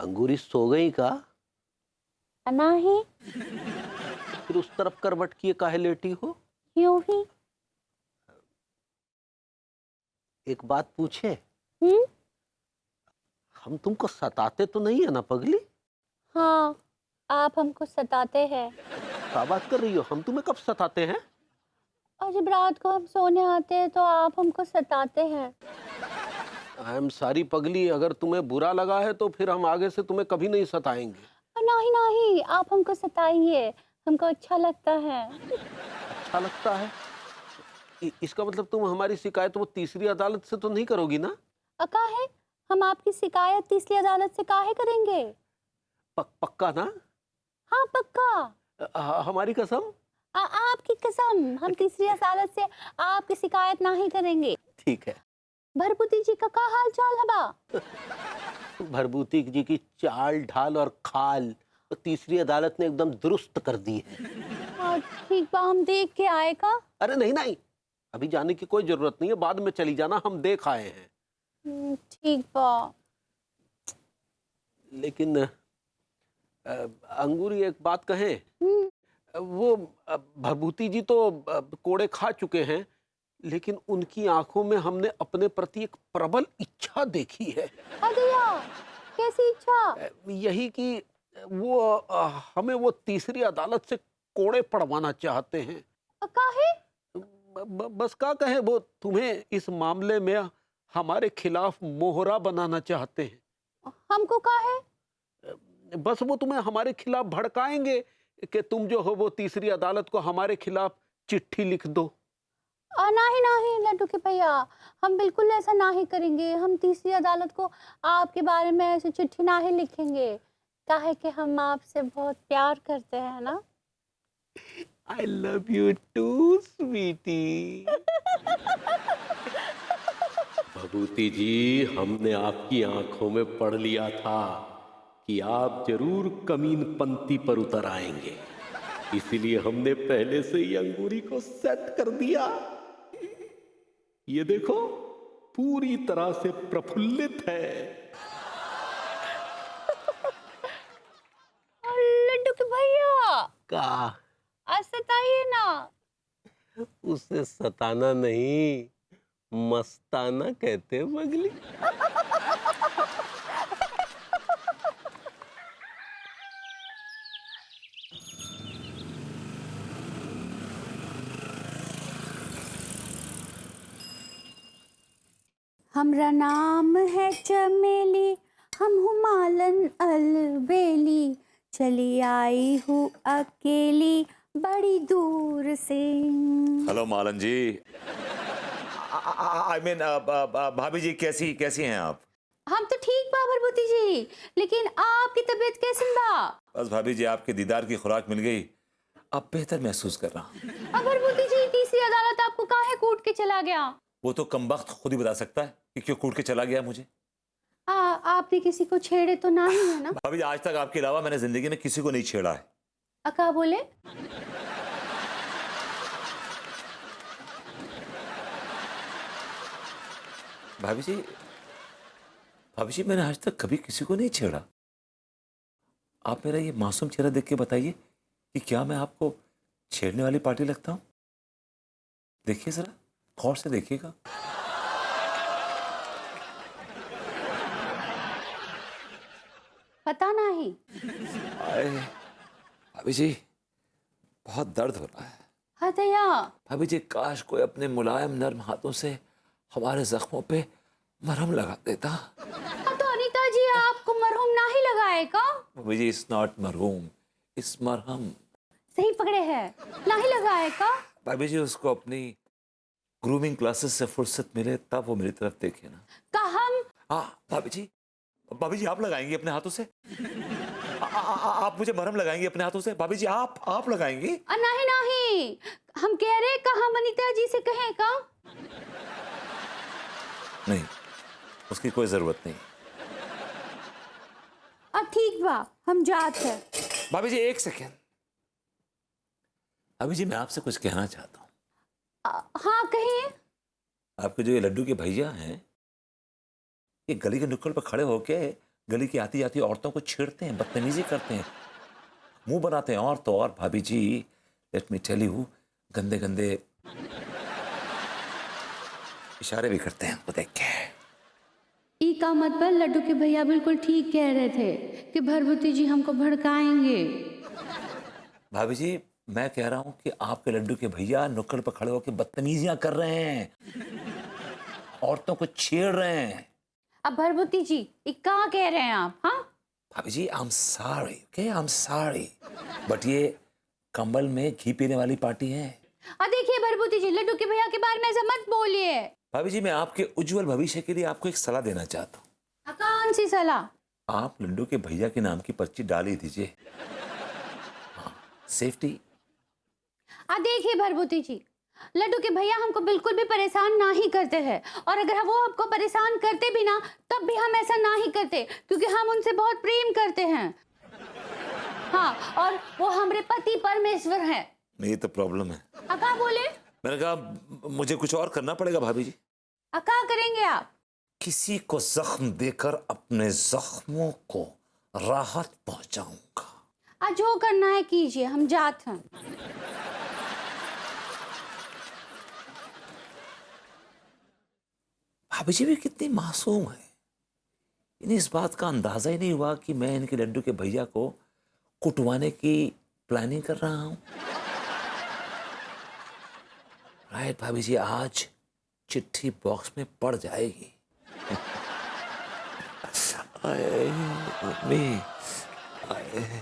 अंगूरी सो गई का? नहीं। फिर उस तरफ करवट किए काहे लेटी हो? क्यों ही? एक बात पूछे? हम्म। हम तुमको सताते तो नहीं है ना पगली? हाँ, आप हमको सताते हैं। क्या बात कर रही हो? हम तुम्हें कब सताते हैं? और जब रात को हम सोने आते हैं तो आप हमको सताते हैं। आई एम सॉरी पगली, अगर तुम्हें बुरा लगा है तो फिर हम आगे से तुम्हें कभी नहीं सताएंगे। नहीं नहीं, आप हमको सताइए, हमको अच्छा लगता है। अच्छा लगता है? इसका मतलब तुम हमारी शिकायत वो तीसरी अदालत से तो नहीं करोगी ना? अका है, हम आपकी शिकायत तीसरी अदालत से काहे करेंगे? पक्का ना? हाँ पक्का। हमारी कसम? आपकी कसम, हम तीसरी अदालत से आपकी शिकायत नहीं करेंगे। ठीक है। भरभूति जी का क्या हाल चाल है बा? भरभूति जी की चाल ढाल और खाल तो तीसरी अदालत ने एकदम दुरुस्त कर दी है। हाँ, ठीक बा, हम देख के आए का? अरे नहीं नहीं, अभी जाने की कोई जरूरत नहीं है, बाद में चली जाना, हम देख आए हैं। ठीक बा। लेकिन अंगूरी एक बात कहें, हम्म। वो भभूति जी तो कोड़े खा चुके हैं, लेकिन उनकी आंखों में हमने अपने प्रति एक प्रबल इच्छा देखी है। अदया, कैसी इच्छा? यही कि वो हमें वो तीसरी अदालत से कोड़े पड़वाना चाहते हैं। काहे? बस क्या कहें, वो तुम्हें इस मामले में हमारे खिलाफ मोहरा बनाना चाहते हैं। हमको काहे? बस वो तुम्हें हमारे खिलाफ भड़काएंगे कि तुम जो हो वो तीसरी अदालत को हमारे खिलाफ चिट्ठी लिख दो। नहीं नहीं लड्डू के भैया, हम बिल्कुल ऐसा नहीं करेंगे। हम तीसरी अदालत को आपके बारे में ऐसी चिट्ठी नहीं लिखेंगे, काहे कि हम आपसे बहुत प्यार करते हैं ना। I love you too sweetie. Bhabhuti ji, हमने आपकी आंखों में पढ़ लिया था कि आप जरूर कमीनपंती पर उतर आएंगे, इसीलिए हमने पहले से ही अंगूरी को सेट कर दिया। ये देखो, पूरी तरह से प्रफुल्लित है। लड्डू के भैया, का आज सताइए ना। उसे सताना नहीं, मस्ताना कहते हैं पगली। हमरा नाम है चमेली, हम हुमालन अलबेली, चली आई हूँ अकेली बड़ी दूर से। Hello Malan ji. I mean भाभी जी, कैसी कैसी हैं आप? हम तो ठीक बा भरभूति जी, लेकिन आपकी तबीयत कैसी बा? बस भाभी जी, आपके दीदार की खुराक मिल गई, अब बेहतर महसूस कर रहा हूँ। अब भरभूति जी, तीसरी अदालत आपको काहे कूट के चला गया? वो तो कमबख्त खुद ही बता सकता है कि क्यों कूट के चला गया मुझे। आपने किसी को छेड़े तो नहीं है ना? भाभी जी, आज तक आपके अलावा मैंने जिंदगी में किसी को नहीं छेड़ा है। अका बोले? भाभी जी, भाभी जी, मैंने आज तक कभी किसी को नहीं छेड़ा। आप मेरा ये मासूम चेहरा देख के बताइए कि क्या मैं आपको छेड़ने वाली पार्टी लगता हूं? देखिए जरा, गौर से देखिएगा। पता नहीं। आए, भाभी जी, बहुत दर्द हो रहा है। हदया। भाभी जी, काश कोई अपने मुलायम नर्म हाथों से हमारे जख्मों पे मरहम लगा देता। तो अनीता जी, आपको मरहम नहीं लगाएगा? भाभी जी, इट्स नॉट मरहूम, इट्स मरहम। सही पकड़े हैं, नहीं लगाएगा? भाभी जी, उसको अपनी ग्रूमिंग क्लासेस से फुर्सत मिले तब वो मेरी तरफ देखे ना। का हम? हाँ भाभी जी, भाभी जी, आप लगाएंगे अपने हाथों से? आप मुझे मरहम लगाएंगे अपने हाथों से? भाभी जी, आप लगाएंगी? नहीं नहीं, हम कह रहे कहा अनीता जी से कहें का? नहीं, उसकी कोई जरूरत नहीं। ठीक बा, हम जात है। भाभी जी, एक सेकेंड। भाभी जी, मैं आपसे कुछ कहना चाहता हूँ। हाँ कहिए। आपके जो ये लड्डू के भैया हैं, ये गली के नुक्कड़ पर खड़े होके गली की आती जाती औरतों को छेड़ते हैं, बदतमीजी करते हैं, मुंह बनाते हैं, और तो और भाभी जी लेट मी टेल यू, गंदे गंदे इशारे भी करते हैं वो देख के। ई का मतलब लड्डू के भैया बिल्कुल ठीक कह रहे थे कि भरभूति जी हमको भड़काएंगे। भाभी जी मैं कह रहा हूं कि आपके लड्डू के भैया नुक्कड़ पर खड़े होकर बदतमीजियां कर रहे हैं, औरतों को छेड़ रहे हैं। अब भरभूति जी ये कहाँ कह रहे हैं आप? हाँ भाभी जी I am sorry, okay I am sorry, but ये कंबल में घी पीने वाली पार्टी है। देखिए भरभूति जी, लड्डू के भैया के बारे में ऐसा मत बोलिए। भाभी जी मैं आपके उज्जवल भविष्य के लिए आपको एक सलाह देना चाहता हूँ। कौन सी सलाह? आप लड्डू के भैया के नाम की पर्ची डाल ही दीजिए। हाँ, सेफ्टी। देखिए भरभूति जी, लड्डू के भैया हमको बिल्कुल भी परेशान ना ही करते हैं, और अगर वो आपको परेशान करते भी ना तब भी हम ऐसा ना ही करते, क्योंकि हम उनसे बहुत प्रेम करते हैं। हाँ, और वो हमारे पति परमेश्वर हैं। नहीं तो प्रॉब्लम है। क्या बोले? मैंने कहा मुझे कुछ और करना पड़ेगा भाभी जी। क्या करेंगे आप? किसी को जख्म देकर अपने जख्मों को राहत पहुंचाऊंगा। जो करना है कीजिए, हम जाते हैं। भाभी जी भी कितनी मासूम है, इन्हें इस बात का अंदाजा ही नहीं हुआ कि मैं इनके लड्डू के भैया को कुटवाने की प्लानिंग कर रहा हूं। राइट भाभी जी, आज चिट्ठी बॉक्स में पड़ जाएगी। आए, मम्मी, आए।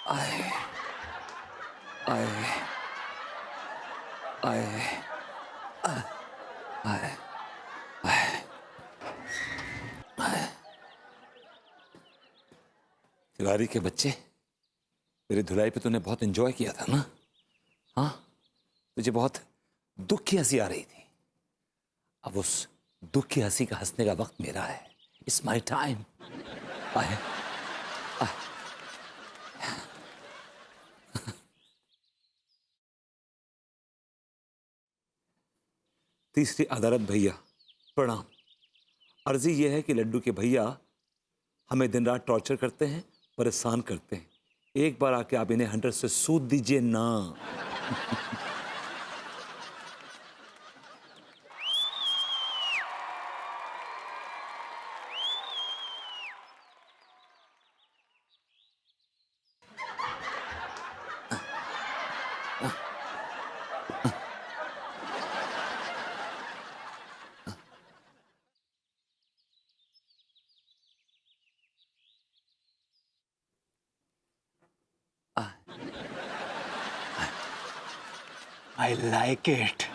आए, आए, आए, आए, आए, आए। तिवारी के बच्चे, मेरी धुलाई पे तूने बहुत एंजॉय किया था ना? हाँ, तुझे बहुत दुख की हंसी आ रही थी। अब उस दुख की हंसी का हंसने का वक्त मेरा है। It's my time. आए, आए। तीसरी अदालत भैया प्रणाम। अर्जी यह है कि लड्डू के भैया हमें दिन रात टॉर्चर करते हैं, परेशान करते हैं। एक बार आके आप इन्हें 100 से सूद दीजिए ना। I like it.